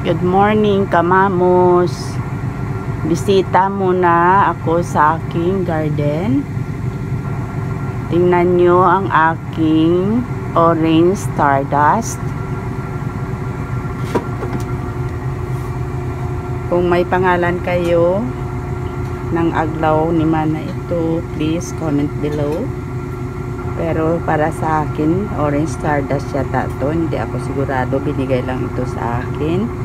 Good morning, kamamos. Bisita muna ako sa aking garden. Tingnan nyo ang aking orange stardust. Kung may pangalan kayo ng aglaw ni Mana ito, please comment below. Pero para sa akin, orange stardust yata to. Hindi ako sigurado, binigay lang ito sa akin.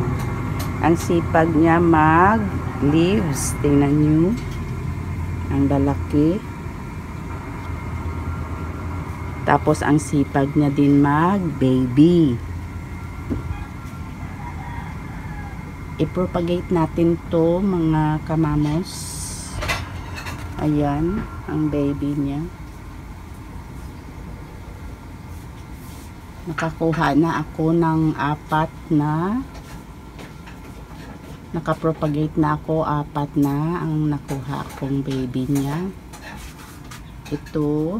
Ang sipag niya mag leaves, tingnan nyo ang lalaki. Tapos ang sipag niya din mag baby. I-propagate natin to mga kamamos. Ayan ang baby niya. Nakakuha na ako ng nakapropagate na ako, 4 na ang nakuha akong baby niya. Ito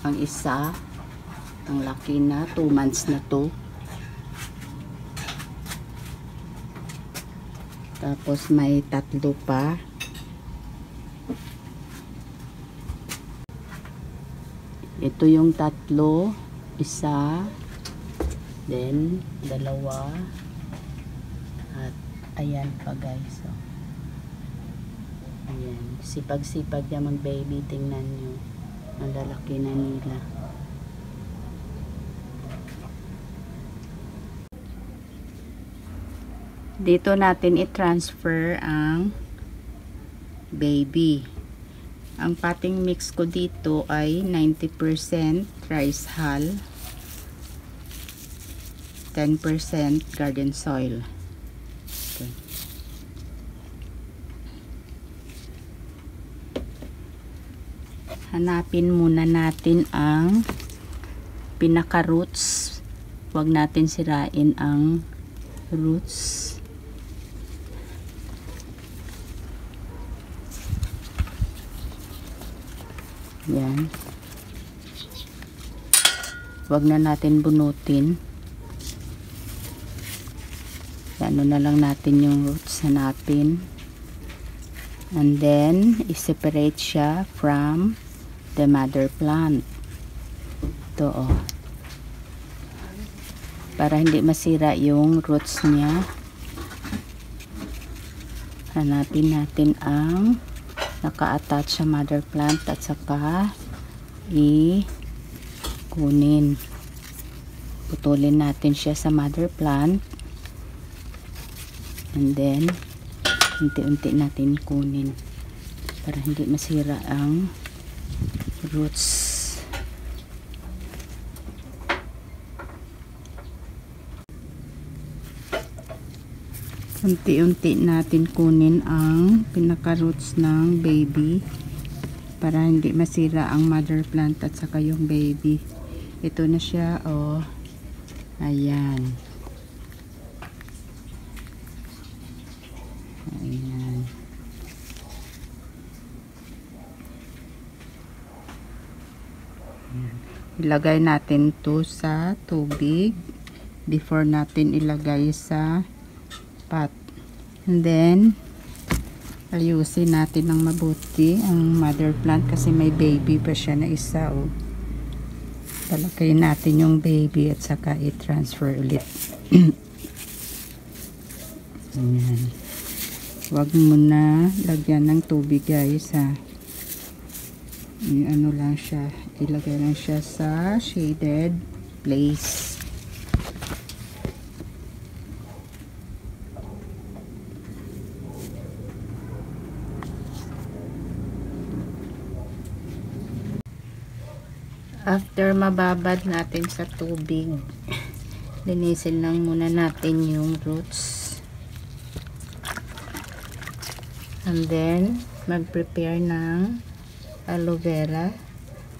ang isa, ang laki na, 2 months na to. Tapos may 3 pa. Ito yung 3, isa, then 2, at ayan pa guys. So, ayan, sipag-sipag niya mag baby, tingnan nyo ang lalaki na nila. Dito natin i-transfer ang baby. Ang potting mix ko dito ay 90% rice hull, 10% garden soil. Okay. Hanapin muna natin ang pinaka roots. Huwag natin sirain ang roots. Yan. Huwag na natin bunutin. Ano na lang natin yung roots, hanapin. And then, i-separate siya from the mother plant. Ito, oh. Para hindi masira yung roots niya. Hanapin natin ang naka-attach sa mother plant at saka kunin. Putulin natin siya sa mother plant. And then, unti-unti natin kunin para hindi masira ang roots. Unti-unti natin kunin ang pinaka-roots ng baby para hindi masira ang mother plant at saka yung baby. Ito na siya, oh. Ayan. Ayan. Ilagay natin to sa tubig before natin ilagay sa pot. And then ayusin natin ng mabuti ang mother plant kasi may baby pa siya na isa, oh. Talakayin natin yung baby at saka i-transfer ulit. Ayan. Huwag muna lagyan ng tubig guys, ha. Ano lang siya, ilagay lang siya sa shaded place. After mababad natin sa tubig, linisin lang muna natin yung roots. And then, mag-prepare ng aloe vera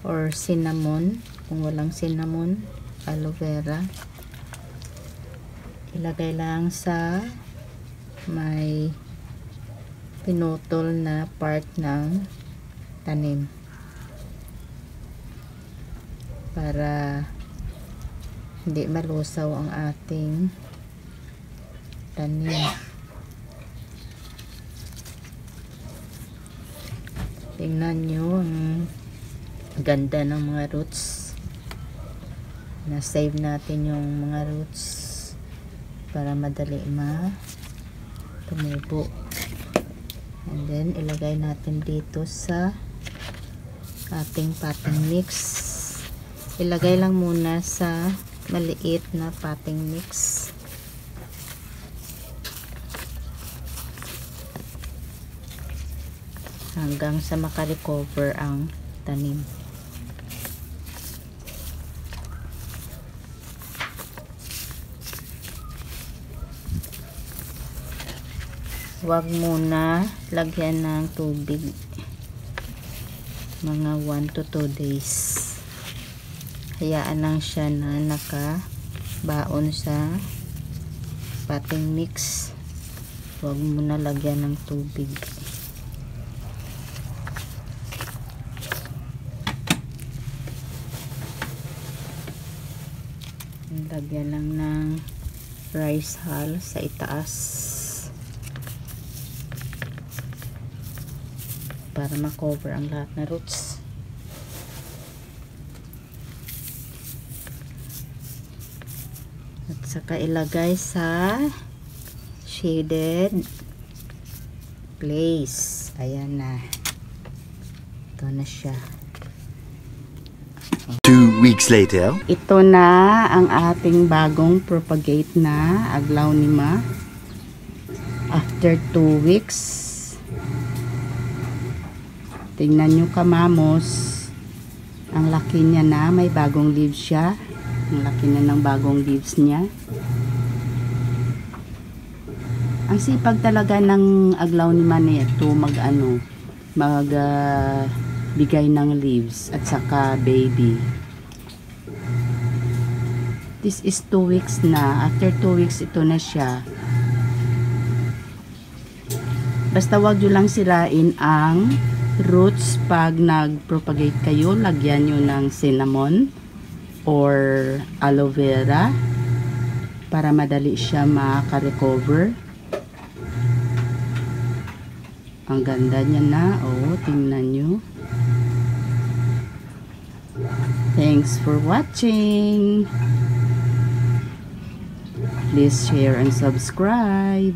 or cinnamon. Kung walang cinnamon, aloe vera. Ilagay lang sa may pinutol na part ng tanim. Para hindi malusaw ang ating tanim. Tingnan nyo ang ganda ng mga roots. Na-save natin yung mga roots para madali tumubo. And then ilagay natin dito sa ating potting mix. Ilagay lang muna sa maliit na potting mix. Hanggang sa makarecover ang tanim. Huwag muna lagyan ng tubig. Mga 1 to 2 days. Hayaan lang siya na nakabaon sa potting mix. Huwag muna lagyan ng tubig. Lagyan lang ng rice hull sa itaas para ma-cover ang lahat na roots. At saka ilagay sa shaded place. Ayan na. Ito na siya. 2 weeks later. Ito na ang ating bagong propagate na aglaw ni Ma. After 2 weeks. Tingnan nyo kamamos. Ang laki niya na. May bagong leaves siya. Ang laki na ng bagong leaves niya. Ang sipag talaga ng aglaw ni Ma nito bigay ng leaves at saka baby. This is 2 weeks na. After 2 weeks ito na siya. Basta wag nyo lang sirain ang roots pag nag-propagate kayo. Lagyan nyo ng cinnamon or aloe vera para madali siya maka-recover. Ang ganda niya na. Oh, tingnan nyo. Thanks for watching. Please share and subscribe.